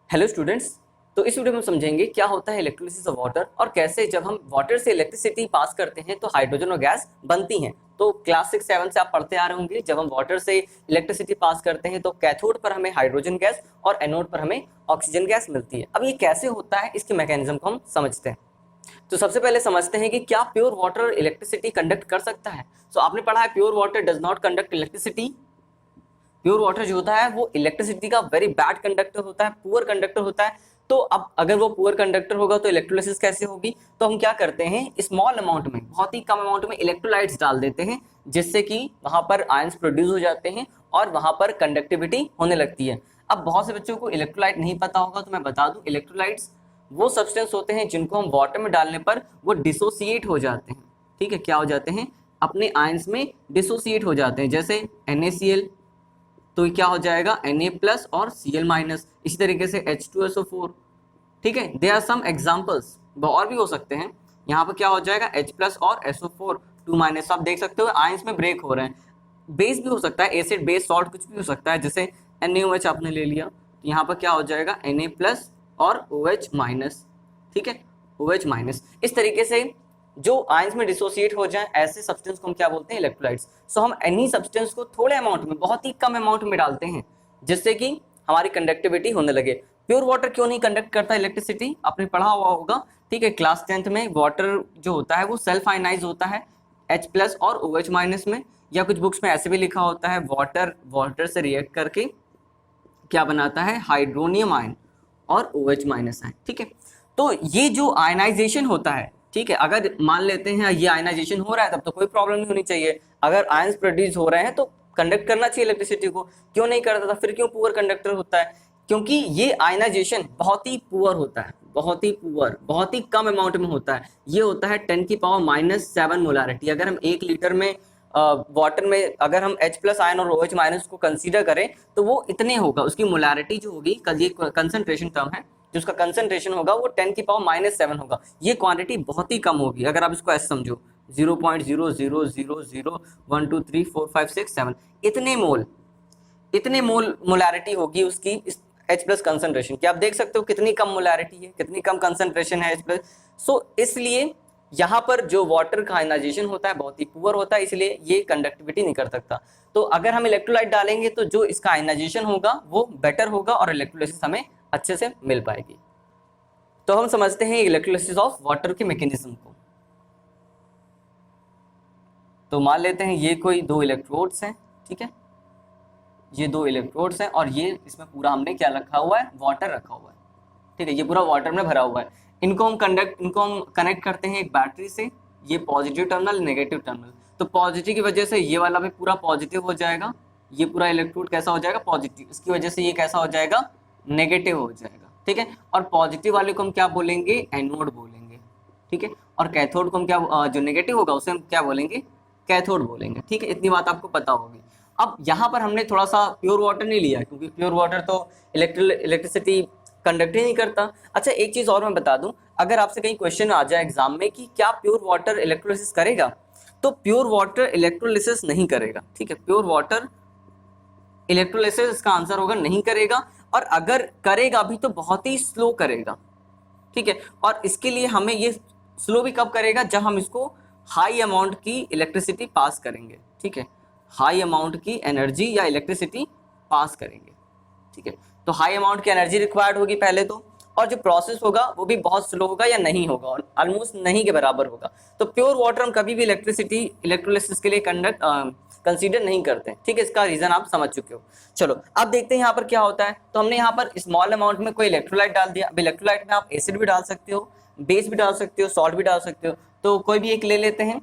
Hello students. तो इस video में समझेंगे क्या होता है इलेक्ट्रोलिसिस ऑफ वाटर और कैसे जब हम वाटर से इलेक्ट्रिसिटी पास करते हैं तो हाइड्रोजन और गैस बनती हैं। तो क्लास 6-7 से आप पढ़ते आ रहे होंगे, जब हम वाटर से इलेक्ट्रिसिटी पास करते हैं तो कैथोड पर हमें हाइड्रोजन गैस और एनोड पर हमें ऑक्सीजन गैस मिलती है। अब ये कैसे होता है, इसके मैकेनिज्म को हम समझते हैं। तो सबसे पहले समझते हैं कि क्या प्योर वाटर इलेक्ट्रिसिटी कंडक्ट कर सकता है। तो आपने पढ़ा है pure water does not conduct electricity. Pure water जो होता है वो इलेक्ट्रिसिटी का वेरी बैड कंडक्टर होता है, पुअर कंडक्टर होता है। तो अब अगर वो पुअर कंडक्टर होगा तो इलेक्ट्रोलिसिस कैसे होगी। तो हम क्या करते हैं, स्मॉल अमाउंट में, बहुत ही कम अमाउंट में इलेक्ट्रोलाइट्स डाल देते हैं, जिससे कि वहां पर आयंस प्रोड्यूस हो जाते हैं और वहां पर कंडक्टिविटी होने लगती है। अब बहुत से बच्चों को इलेक्ट्रोलाइट नहीं पता होगा, तो मैं बता दूं, इलेक्ट्रोलाइट्स वो सब्सटेंस होते हैं जिनको हम वाटर में डालने पर वो डिसोसिएट हो जाते हैं। ठीक है, क्या हो जाते हैं, अपने आयंस में डिसोसिएट हो जाते हैं। जैसे NaCl, तो क्या हो जाएगा Na+ और Cl-। इसी तरीके से H2SO4। ठीक है, दे आर सम एग्जाम्पल्स, और भी हो सकते हैं। यहाँ पर क्या हो जाएगा H+ और SO4 2-। आप देख सकते हो आयंस में ब्रेक हो रहे हैं। बेस भी हो सकता है, एसिड बेस सॉल्ट कुछ भी हो सकता है। जैसे NaOH आपने ले लिया, तो यहाँ पर क्या हो जाएगा Na+ और OH-। ठीक है, OH-। इस तरीके से जो आयंस में डिसोसिएट हो जाए, ऐसे सब्सटेंस को हम क्या बोलते हैं, इलेक्ट्रोलाइट्स। सो हम एनी सब्सटेंस को थोड़े अमाउंट में, बहुत ही कम अमाउंट में डालते हैं, जिससे कि हमारी कंडक्टिविटी होने लगे। प्योर वाटर क्यों नहीं कंडक्ट करता इलेक्ट्रिसिटी, आपने पढ़ा हुआ होगा। ठीक है, क्लास 10th में वाटर जो होता है वो सेल्फ आयनाइज होता है H+ और OH- में, या कुछ बुक्स में ऐसे भी लिखा होता है वाटर से रिएक्ट करके क्या बनाता है, हाइड्रोनियम आयन और OH- आयन। ठीक है, तो ये जो आयनाइजेशन होता है, ठीक है, अगर मान लेते हैं ये आयनाइजेशन हो रहा है तब तो कोई प्रॉब्लम नहीं होनी चाहिए। अगर आयंस प्रोड्यूस हो रहे हैं तो कंडक्ट करना चाहिए इलेक्ट्रिसिटी को, क्यों नहीं करता था, फिर क्यों पुअर कंडक्टर होता है। क्योंकि ये आयनाइजेशन बहुत ही पुअर होता है, बहुत ही पुअर, बहुत ही कम अमाउंट में होता है। ये होता है 10⁻⁻7 मोलारिटी। अगर हम 1 लीटर में वाटर में अगर हम H+ आयन और OH- को कंसीडर करें तो वो इतने होगा, उसकी मोलारिटी जो होगी, ये कंसंट्रेशन टर्म है, जो उसका कंसंट्रेशन होगा वो 10⁻⁻7 होगा। ये क्वांटिटी बहुत ही कम होगी। अगर आप इसको ऐसे समझो, 0.00001234567 इतने मोल मोलारिटी होगी उसकी इस H+ कंसंट्रेशन की। आप देख सकते हो कितनी कम मोलारिटी है, कितनी कम कंसंट्रेशन है H+। सो इसलिए यहाँ पर जो वाटर का आयनाइजेशन होता है बहुत ही पुअर होता है, इसलिए ये कंडक्टिविटी नहीं कर सकता। तो अगर हम इलेक्ट्रोलाइट डालेंगे तो जो इसका आयनाइजेशन होगा वो बेटर होगा और इलेक्ट्रोलिसिस हमें अच्छे से मिल पाएगी। तो हम समझते हैं इलेक्ट्रोलिसिस ऑफ वाटर के मैकेनिज्म को। तो मान लेते हैं ये कोई 2 इलेक्ट्रोड्स हैं। ठीक है, ये 2 इलेक्ट्रोड्स हैं और ये इसमें पूरा हमने क्या रखा हुआ है, वाटर रखा हुआ है। ठीक है, ये पूरा वाटर में भरा हुआ है। इनको हम कनेक्ट करते हैं एक बैटरी से। ये पॉजिटिव टर्मिनल, नेगेटिव टर्मिनल। तो पॉजिटिव की वजह से ये वाला भी पूरा पॉजिटिव हो जाएगा, ये पूरा इलेक्ट्रोड कैसा हो जाएगा, पॉजिटिव। इसकी वजह से ये कैसा हो जाएगा, नेगेटिव हो जाएगा। ठीक है, और पॉजिटिव वाले को हम क्या बोलेंगे, एनोड बोलेंगे। ठीक है, और कैथोड को हम क्या, जो नेगेटिव होगा उसे हम क्या बोलेंगे, कैथोड बोलेंगे। ठीक है, इतनी बात आपको पता होगी। अब यहाँ पर हमने थोड़ा सा प्योर वाटर नहीं लिया, क्योंकि प्योर वाटर तो इलेक्ट्रिसिटी कंडक्ट ही नहीं करता। अच्छा, एक चीज और मैं बता दूं, अगर आपसे कहीं क्वेश्चन आ जाए एग्जाम में कि क्या प्योर वाटर इलेक्ट्रोलिसिस करेगा, तो प्योर वाटर इलेक्ट्रोलिसिस नहीं करेगा। ठीक है, प्योर वाटर इलेक्ट्रोलिसिस इसका आंसर होगा नहीं करेगा, और अगर करेगा भी तो बहुत ही स्लो करेगा। ठीक है, और इसके लिए हमें ये स्लो भी कब करेगा, जब हम इसको हाई अमाउंट की इलेक्ट्रिसिटी पास करेंगे। ठीक है, हाई अमाउंट की एनर्जी या इलेक्ट्रिसिटी पास करेंगे। ठीक है, तो हाई अमाउंट की एनर्जी रिक्वायर्ड होगी पहले तो, और जो प्रोसेस होगा वो भी बहुत स्लो होगा या नहीं होगा, और ऑलमोस्ट नहीं के बराबर होगा। तो प्योर वाटर हम कभी भी इलेक्ट्रिसिटी इलेक्ट्रोलिसिस के लिए कंसीडर नहीं करते। ठीक है, इसका रीजन आप समझ चुके हो। चलो अब देखते हैं यहाँ पर क्या होता है। तो हमने यहाँ पर स्मॉल अमाउंट में कोई इलेक्ट्रोलाइट डाल दिया। अब इलेक्ट्रोलाइट में आप एसिड भी डाल सकते हो, बेस भी डाल सकते हो, सॉल्ट भी डाल सकते हो। तो कोई भी एक ले लेते हैं।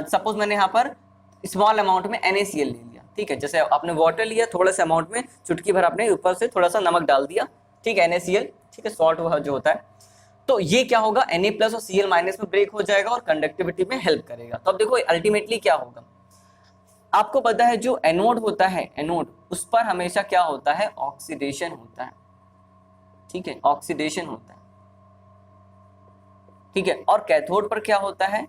सपोज मैंने यहाँ पर स्मॉल अमाउंट में NaCl ले लिया। ठीक है, जैसे आपने वाटर लिया, थोड़ा सा अमाउंट में चुटकी भर आपने ऊपर से थोड़ा सा नमक डाल दिया। ठीक है, NaCl, ठीक है, सॉल्ट जो होता है। तो ये क्या होगा, Na+ और Cl- में ब्रेक हो जाएगा और कंडक्टिविटी में हेल्प करेगा। तो अब देखो अल्टीमेटली क्या होगा, आपको पता है जो एनोड होता है, एनोड उस पर हमेशा क्या होता है, ऑक्सीडेशन होता है। ठीक है, ऑक्सीडेशन होता है। ठीक है, और कैथोड पर क्या होता है,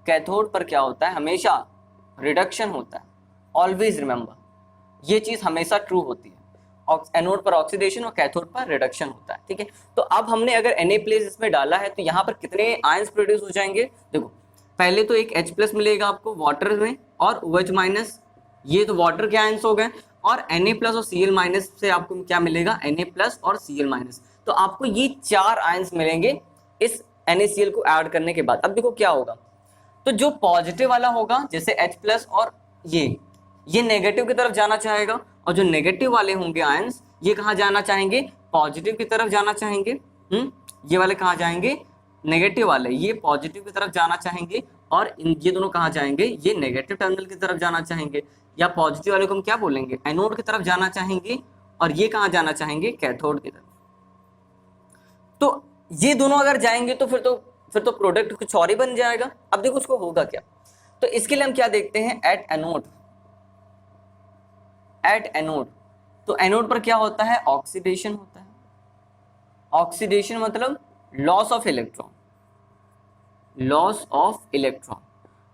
कैथोड पर क्या होता है, हमेशा रिडक्शन होता है। ऑलवेज रिमेंबर, ये चीज हमेशा ट्रू होती है। एनोड पर ऑक्सीडेशन और कैथोड पर रिडक्शन होता है। ठीक है, तो अब हमने अगर Na+ इसमें डाला है तो यहाँ पर कितने आयंस प्रोड्यूस हो जाएंगे? देखो पहले तो एक H+ मिलेगा आपको वाटर में और OH-, ये तो वाटर के आयंस हो गए, और Na+ और Cl- से आपको क्या मिलेगा? Na+ और Cl-। तो आपको ये 4 आयंस मिलेंगे इस NaCl को ऐड करने के बाद। अब देखो क्या होगा, तो जो पॉजिटिव वाला होगा जैसे H+ और ये नेगेटिव की तरफ जाना चाहेगा, और जो नेगेटिव वाले होंगे आयंस ये कहाँ जाना चाहेंगे? पॉजिटिव की तरफ जाना चाहेंगे। ये वाले कहाँ जाएंगे? नेगेटिव वाले ये पॉजिटिव की तरफ जाना चाहेंगे, और ये दोनों कहाँ जाएंगे? ये नेगेटिव टर्मिनल की तरफ जाना चाहेंगे, या पॉजिटिव वाले को हम क्या बोलेंगे? एनोड की तरफ जाना चाहेंगे, और ये कहाँ जाना चाहेंगे? कैथोड की तरफ। तो ये दोनों अगर जाएंगे तो फिर तो प्रोडक्ट कुछ और ही बन जाएगा। अब देखो उसको होगा क्या, तो इसके लिए हम क्या देखते हैं? एट एनोड, तो एनोड पर क्या होता है? ऑक्सीडेशन होता है। ऑक्सीडेशन मतलब loss of electron, loss of electron.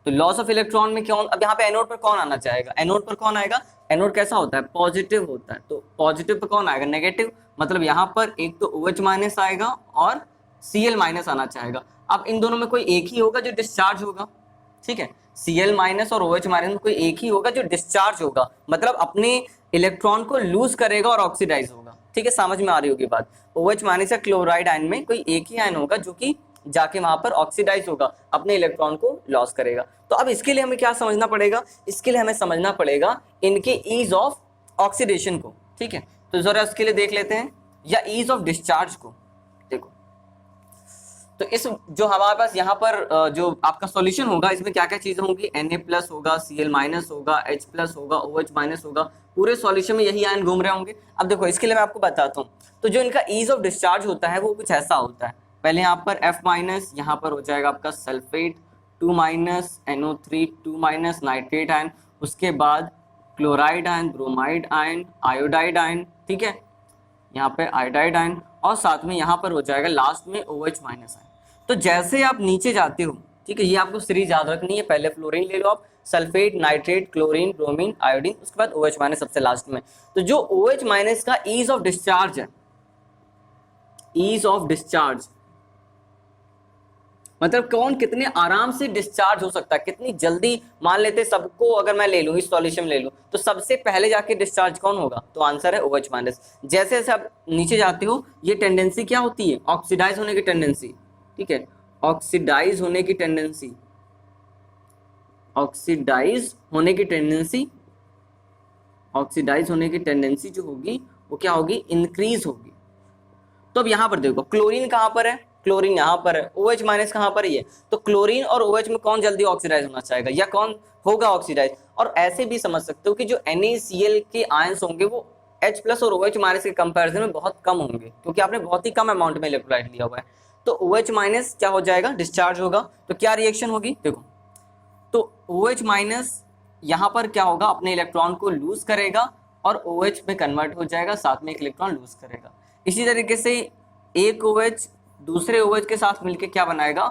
तो लॉस ऑफ इलेक्ट्रॉन में कौन, अब यहाँ पे एनोड पर कौन आना चाहेगा? एनोड पर कौन आएगा? एनोड कैसा होता है? पॉजिटिव होता है। तो पॉजिटिव पर कौन आएगा? नेगेटिव। मतलब यहाँ पर एक तो OH- आएगा और Cl- आना चाहेगा। अब इन दोनों में कोई एक ही होगा जो डिस्चार्ज होगा। ठीक है, Cl- और OH- में कोई एक ही होगा जो डिस्चार्ज होगा, मतलब अपने इलेक्ट्रॉन को लूज करेगा और ऑक्सीडाइज होगा। ठीक है, समझ में आ रही होगी बात। OH- या क्लोराइड आयन में कोई एक ही आयन होगा जो कि जाके वहां पर ऑक्सीडाइज होगा, अपने इलेक्ट्रॉन को लॉस करेगा। तो अब इसके लिए हमें क्या समझना पड़ेगा? इसके लिए हमें समझना पड़ेगा इनके ईज ऑफ ऑक्सीडेशन को। ठीक है, तो जरा इसके लिए देख लेते हैं, या ईज ऑफ डिस्चार्ज को। देखो तो इस जो हमारे पास यहाँ पर जो आपका सॉल्यूशन होगा इसमें क्या क्या चीजें होंगी? Na+ होगा, Cl- होगा, H+ होगा, OH- होगा। पूरे सॉल्यूशन में यही आयन घूम रहे होंगे। अब देखो इसके लिए मैं आपको बताता हूँ, तो जो इनका ईज ऑफ डिस्चार्ज होता है वो कुछ ऐसा होता है। पहले यहाँ पर F-, यहाँ पर हो जाएगा आपका सल्फेट, 2- NO3, 2- नाइट्रेट आयन, उसके बाद chloride ion, bromide ion, iodide ion. ठीक है, यहाँ पे आयोडाइड आयन, और साथ में यहाँ पर हो जाएगा लास्ट में OH- आयन। तो जैसे आप नीचे जाते हो, ठीक है, ये आपको सीरीज याद रखनी है। पहले फ्लोरीन ले लो आप, sulphate, nitrate, chlorine, bromine, iodine, उसके बाद OH- सबसे लास्ट में। तो जो OH- का ईज ऑफ डिस्चार्ज है, ईज ऑफ डिस्चार्ज मतलब कौन कितने आराम से डिस्चार्ज हो सकता है, कितनी जल्दी। मान लेते सबको अगर मैं ले लूं, इस सॉल्यूशन ले लूं, तो सबसे पहले जाके डिस्चार्ज कौन होगा? तो आंसर है OH-। जैसे जैसे आप नीचे जाते हो ये टेंडेंसी क्या होती है? ऑक्सीडाइज होने की टेंडेंसी। ठीक है, ऑक्सीडाइज होने की टेंडेंसी, ऑक्सीडाइज होने की टेंडेंसी, ऑक्सीडाइज होने की टेंडेंसी जो होगी वो क्या होगी? इंक्रीज होगी। तो अब यहाँ पर देखो क्लोरीन कहाँ पर है? क्लोरीन यहाँ पर है। OH- कहाँ पर ही है? तो क्लोरीन और OH में कौन जल्दी ऑक्सीडाइज होना चाहेगा, या कौन होगा ऑक्सीडाइज? और ऐसे भी समझ सकते हो कि जो NaCl के आयंस होंगे वो H+ और OH- के कंपैरिजन में बहुत कम होंगे, क्योंकि आपने बहुत ही कम अमाउंट में इलेक्ट्रोलाइट लिया हुआ है। तो OH- क्या हो जाएगा? डिस्चार्ज होगा। तो क्या रिएक्शन होगी? देखो तो OH- यहाँ पर क्या होगा? अपने इलेक्ट्रॉन को लूज करेगा और OH में कन्वर्ट हो जाएगा, साथ में एक इलेक्ट्रॉन लूज करेगा। इसी तरीके से एक OH दूसरे OH के साथ मिलकर क्या बनाएगा?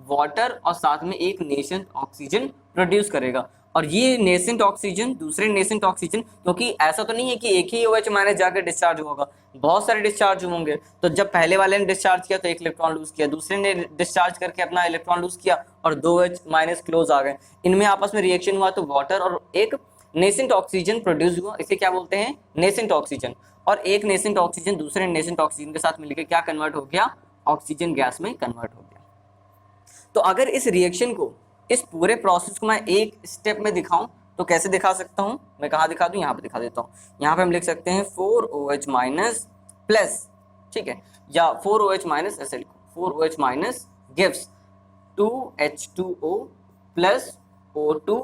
वाटर, और साथ में एक नेसेंट ऑक्सीजन प्रोड्यूस करेगा। और ये नेसेंट ऑक्सीजन, दूसरे नेसेंट ऑक्सीजन, क्योंकि ऐसा तो नहीं है कि एक ही OH- जाकर डिस्चार्ज होगा, बहुत सारे डिस्चार्ज होंगे। तो जब पहले वाले ने डिस्चार्ज किया तो एक इलेक्ट्रॉन लूज किया, दूसरे ने डिस्चार्ज करके अपना इलेक्ट्रॉन लूज किया, और 2H- क्लोज आ गए। इनमें आपस में रिएक्शन हुआ तो वाटर और एक नेसेंट ऑक्सीजन प्रोड्यूस हुआ। इसे क्या बोलते हैं? Nascent oxygen. और एक नेसेंट ऑक्सीजन दूसरे नेसेंट ऑक्सीजन के साथ मिलकर क्या कन्वर्ट हो गया? ऑक्सीजन गैस में कन्वर्ट हो गया। तो अगर इस रिएक्शन को, इस पूरे प्रोसेस को मैं एक स्टेप में दिखाऊं तो कैसे दिखा सकता हूं? मैं कहाँ दिखा दूं? यहाँ पे दिखा देता हूं। यहाँ पे हम लिख सकते हैं 4OH- प्लस, ठीक है, या 4OH- ऐसे लिखो, 4OH- gives 2H2O plus O2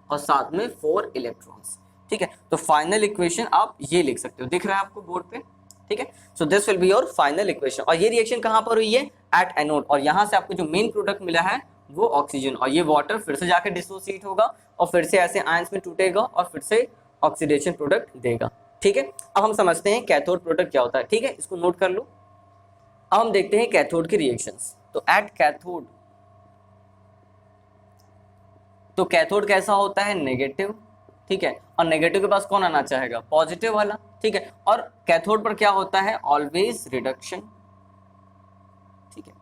और साथ में 4 इलेक्ट्रॉन्स। ठीक है, तो फाइनल इक्वेशन आप ये लिख सकते हो, दिख रहा है आपको बोर्ड पे? ठीक है, so this will be your final equation. और ये रिएक्शन कहाँ पर हुई है? At anode. और यहाँ से आपको जो मेन प्रोडक्ट मिला है वो ऑक्सीजन, और ये वाटर फिर से जाकर डिसोसिएट होगा और फिर से ऐसे आयंस में टूटेगा और फिर से ऑक्सीडेशन प्रोडक्ट देगा। ठीक है, अब हम समझते हैं कैथोड प्रोडक्ट क्या होता है। ठीक है, इसको नोट कर लो। अब हम देखते हैं कैथोड की रिएक्शंस। तो एट कैथोड, तो कैथोड कैसा होता है? नेगेटिव। ठीक है, और नेगेटिव के पास कौन आना चाहेगा, पॉजिटिव वाला, ठीक है। और कैथोड पर क्या होता है, ऑलवेज रिडक्शन, ठीक है।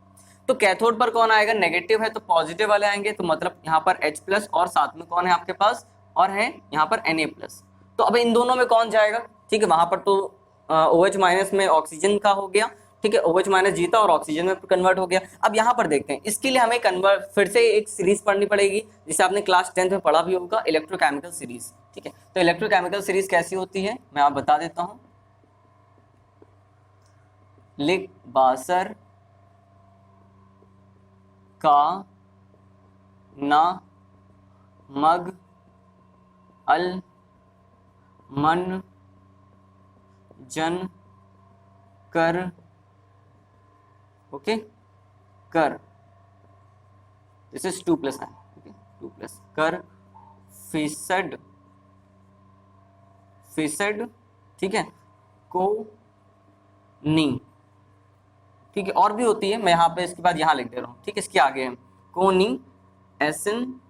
तो कैथोड पर कौन आएगा, नेगेटिव है तो पॉजिटिव वाले आएंगे, तो मतलब यहाँ पर H+ और साथ में कौन है आपके पास, और है यहाँ पर Na+। तो अब इन दोनों में कौन जाएगा, ठीक है, वहां पर तो OH- में ऑक्सीजन का हो गया, ठीक है, OH- जीता और ऑक्सीजन में कन्वर्ट हो गया। अब यहाँ पर देखते हैं, इसके लिए हमें कन्वर्ट फिर से एक सीरीज पढ़नी पड़ेगी, जिसे आपने क्लास 10th में पढ़ा भी होगा, इलेक्ट्रोकेमिकल सीरीज, ठीक है। तो इलेक्ट्रोकेमिकल सीरीज कैसी होती है मैं आप बता देता हूँ। लिक बासर का ना मग अल मन जन कर, ओके, कर, दिस इज 2+, ओके, 2+, कर फिसड, ठीक है, को नी, ठीक है, और भी होती है, मैं यहाँ पे इसके बाद यहाँ लिख दे रहा हूँ, ठीक है, इसके आगे है कोनी SnPbH,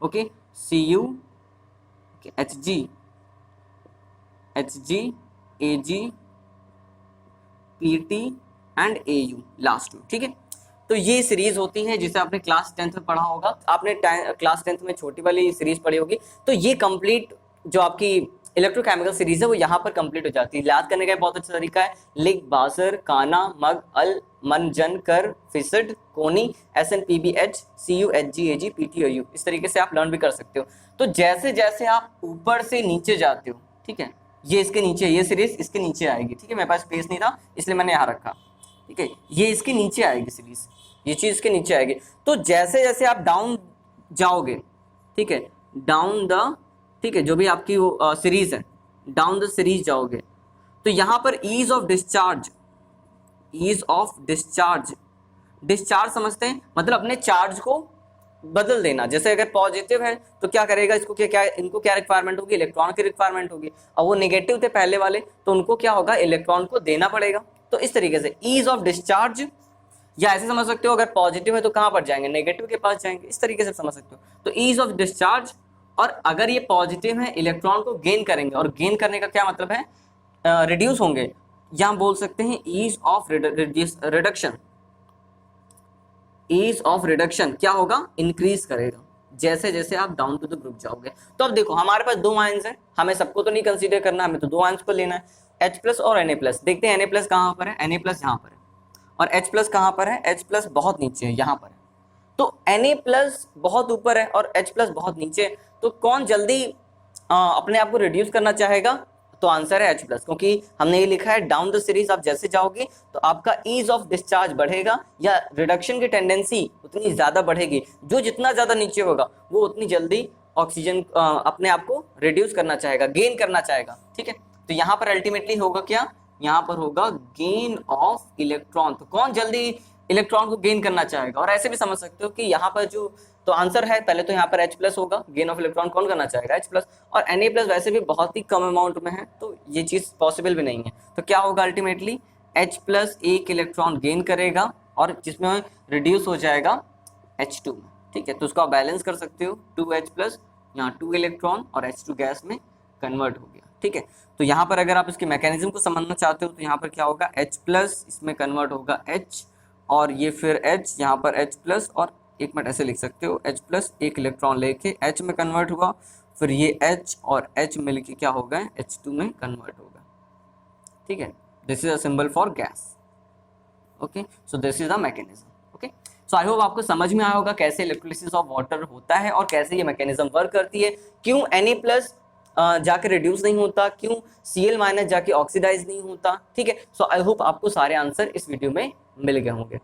okay, Cu, Hg, Ag, Pt and Au last में, ठीक है। तो ये सीरीज होती है जिसे आपने क्लास 10th में पढ़ा होगा, आपने क्लास 10th में छोटी वाली सीरीज पढ़ी होगी। तो ये कंप्लीट जो आपकी इलेक्ट्रोकेमिकल सीरीज है वो यहाँ पर कंप्लीट हो जाती है। याद करने का बहुत अच्छा तरीका है, लिक बासर काना मग अल मन जन कर फिसड कोनी SnPbH Cu Hg Ag Pt Au, इस तरीके से आप लर्न भी कर सकते हो। तो जैसे जैसे आप ऊपर से नीचे जाते हो, ठीक है, ये इसके नीचे, ये सीरीज इसके नीचे आएगी, ठीक है, मेरे पास स्पेस नहीं था इसलिए मैंने यहाँ रखा, ठीक है, ये इसके नीचे आएगी सीरीज, ये चीज इसके नीचे आएगी। तो जैसे जैसे आप डाउन जाओगे, ठीक है, डाउन द, ठीक है, जो भी आपकी वो सीरीज है, डाउन द सीरीज जाओगे, तो यहाँ पर ईज ऑफ डिस्चार्ज, डिस्चार्ज समझते हैं, मतलब अपने चार्ज को बदल देना। जैसे अगर पॉजिटिव है तो क्या करेगा, इसको क्या इनको क्या रिक्वायरमेंट होगी, इलेक्ट्रॉन की रिक्वायरमेंट होगी, और वो नेगेटिव थे पहले वाले तो उनको क्या होगा, इलेक्ट्रॉन को देना पड़ेगा। तो इस तरीके से ईज ऑफ डिस्चार्ज, या ऐसे समझ सकते हो अगर पॉजिटिव है तो कहां पर जाएंगे, नेगेटिव के पास जाएंगे, इस तरीके से समझ सकते हो। तो ईज ऑफ डिस्चार्ज, और अगर ये पॉजिटिव है इलेक्ट्रॉन को गेन करेंगे, और गेन करने का क्या मतलब है, रिड्यूस होंगे, या हम बोल सकते हैं ease of reduction, ease of reduction क्या होगा, इंक्रीज करेगा जैसे जैसे आप डाउन टू द ग्रुप जाओगे। तो अब देखो हमारे पास 2 आयंस हैं, हमें सबको तो नहीं कंसीडर करना, हमें तो 2 आयंस को लेना है, H+ और Na+। देखते हैं Na+ कहाँ पर है, Na+ यहाँ पर है, और H+ कहाँ पर है, H+ बहुत नीचे है, यहाँ पर है। तो Na+ बहुत ऊपर है और H+ बहुत नीचे है, तो कौन जल्दी अपने आप को रिड्यूस करना चाहेगा, तो आंसर है H+, क्योंकि हमने ये लिखा है डाउन द सीरीज आप जैसे जाओगे तो आपका ईज ऑफ डिस्चार्ज बढ़ेगा, या रिडक्शन की टेंडेंसी उतनी ज्यादा बढ़ेगी, जो जितना ज्यादा नीचे होगा वो उतनी जल्दी ऑक्सीजन अपने आप को रिड्यूस करना चाहेगा, गेन करना चाहेगा, ठीक है। तो यहाँ पर अल्टीमेटली होगा क्या, यहाँ पर होगा गेन ऑफ इलेक्ट्रॉन, तो कौन जल्दी इलेक्ट्रॉन को गेन करना चाहेगा। और ऐसे भी समझ सकते हो कि यहाँ पर जो तो आंसर है पहले तो यहाँ पर H+ होगा, गेन ऑफ इलेक्ट्रॉन कौन करना चाहेगा, H+, और Na+ वैसे भी बहुत ही कम अमाउंट में है तो ये चीज पॉसिबल भी नहीं है। तो क्या होगा अल्टीमेटली, H+ एक इलेक्ट्रॉन गेन करेगा और जिसमें रिड्यूस हो जाएगा H2 में, ठीक है। तो उसको आप बैलेंस कर सकते हो, 2H+, यहाँ 2 इलेक्ट्रॉन और H2 गैस में कन्वर्ट हो गया, ठीक है। तो यहाँ पर अगर आप इसके मैकेनिज्म को समझना चाहते हो तो यहाँ पर क्या होगा, H+ इसमें कन्वर्ट होगा H, और ये फिर H, यहाँ पर H+, और एक मिनट ऐसे लिख सकते हो, H+ एक इलेक्ट्रॉन लेके H में कन्वर्ट हुआ, फिर ये H और H मिलके क्या हो गए, H2 में कन्वर्ट होगा, ठीक है। This is a symbol for gas, okay, so this is the mechanism, okay. So I hope आपको समझ में आया होगा कैसे इलेक्ट्रोलिसिस ऑफ वाटर होता है और कैसे ये मैकेनिज्म वर्क करती है, क्यों Na+ जाके रिड्यूस नहीं होता, क्यों Cl- जाके ऑक्सीडाइज नहीं होता, ठीक है। सो आई होप आपको सारे आंसर इस वीडियो में मिल गए होंगे।